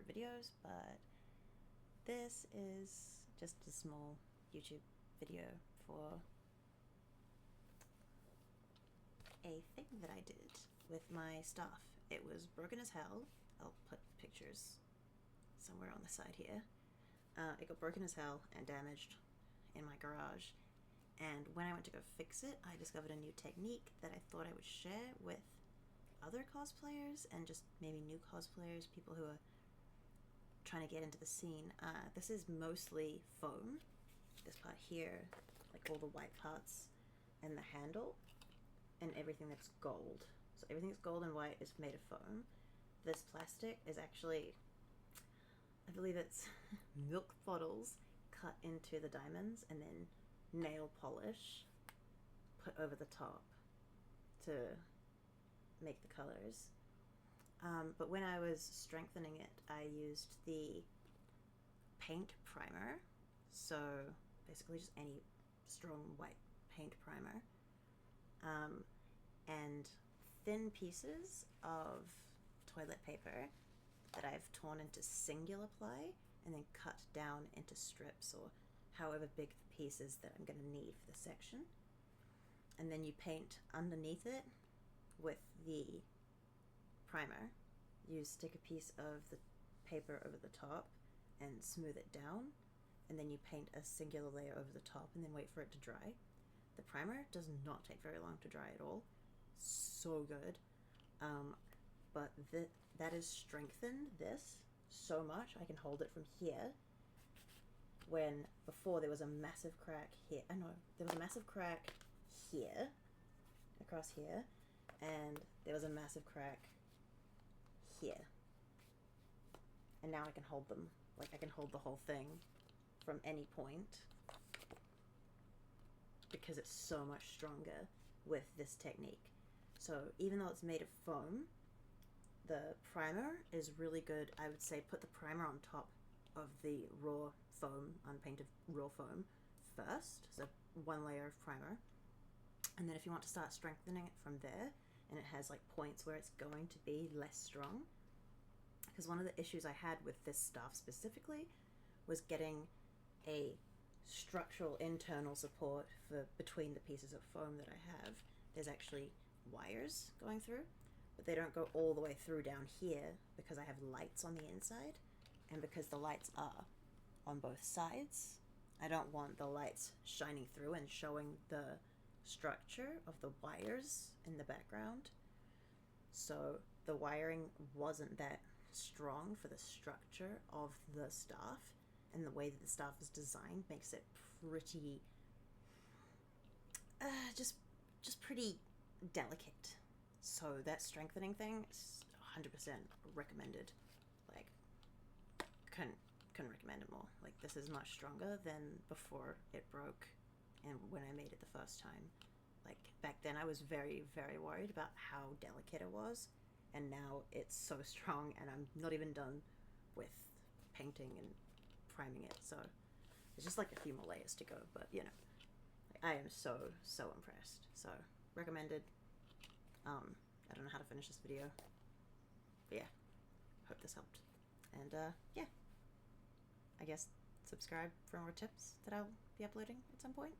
videos, but this is just a small YouTube video for a thing that I did with my stuff. It was broken as hell. I'll put pictures somewhere on the side here. It got broken as hell and damaged in my garage, and when I went to go fix it, I discovered a new technique that I thought I would share with other cosplayers and just maybe new cosplayers, people who are trying to get into the scene. This is mostly foam. This part here, like all the white parts and the handle and everything that's gold. So everything that's gold and white is made of foam. This plastic is actually, I believe it's milk bottles cut into the diamonds and then nail polish put over the top to make the colors. But when I was strengthening it, I used the paint primer. So basically just any strong white paint primer. And thin pieces of toilet paper that I've torn into singular ply and then cut down into strips, or however big the pieces that I'm going to need for the section. And then you paint underneath it with the primer. You stick a piece of the paper over the top and smooth it down, and then you paint a singular layer over the top and then wait for it to dry. The primer does not take very long to dry at all. So good. But that has strengthened this so much. I can hold it from here, when before there was a massive crack here. I know, there was a massive crack here, across here, and there was a massive crack here. And now I can hold them. Like, I can hold the whole thing from any point because it's so much stronger with this technique. So even though it's made of foam, the primer is really good. I would say put the primer on top of the raw foam, unpainted raw foam first, so one layer of primer. And then if you want to start strengthening it from there, and it has like points where it's going to be less strong, because one of the issues I had with this stuff specifically was getting a structural internal support for between the pieces of foam that I have. There's actually wires going through, but they don't go all the way through down here because I have lights on the inside, and because the lights are on both sides, I don't want the lights shining through and showing the structure of the wires in the background. So the wiring wasn't that strong for the structure of the staff, and the way that the staff is designed makes it pretty just pretty delicate. So that strengthening thing is 100% recommended. Like, couldn't recommend it more. Like, this is much stronger than before it broke and when I made it the first time. Like, back then I was very, very worried about how delicate it was, and now it's so strong, and I'm not even done with painting and priming it, so there's just like a few more layers to go, but you know, like, I am so impressed. So recommended. I don't know how to finish this video, but yeah, hope this helped. And yeah, I guess subscribe for more tips that I'll be uploading at some point.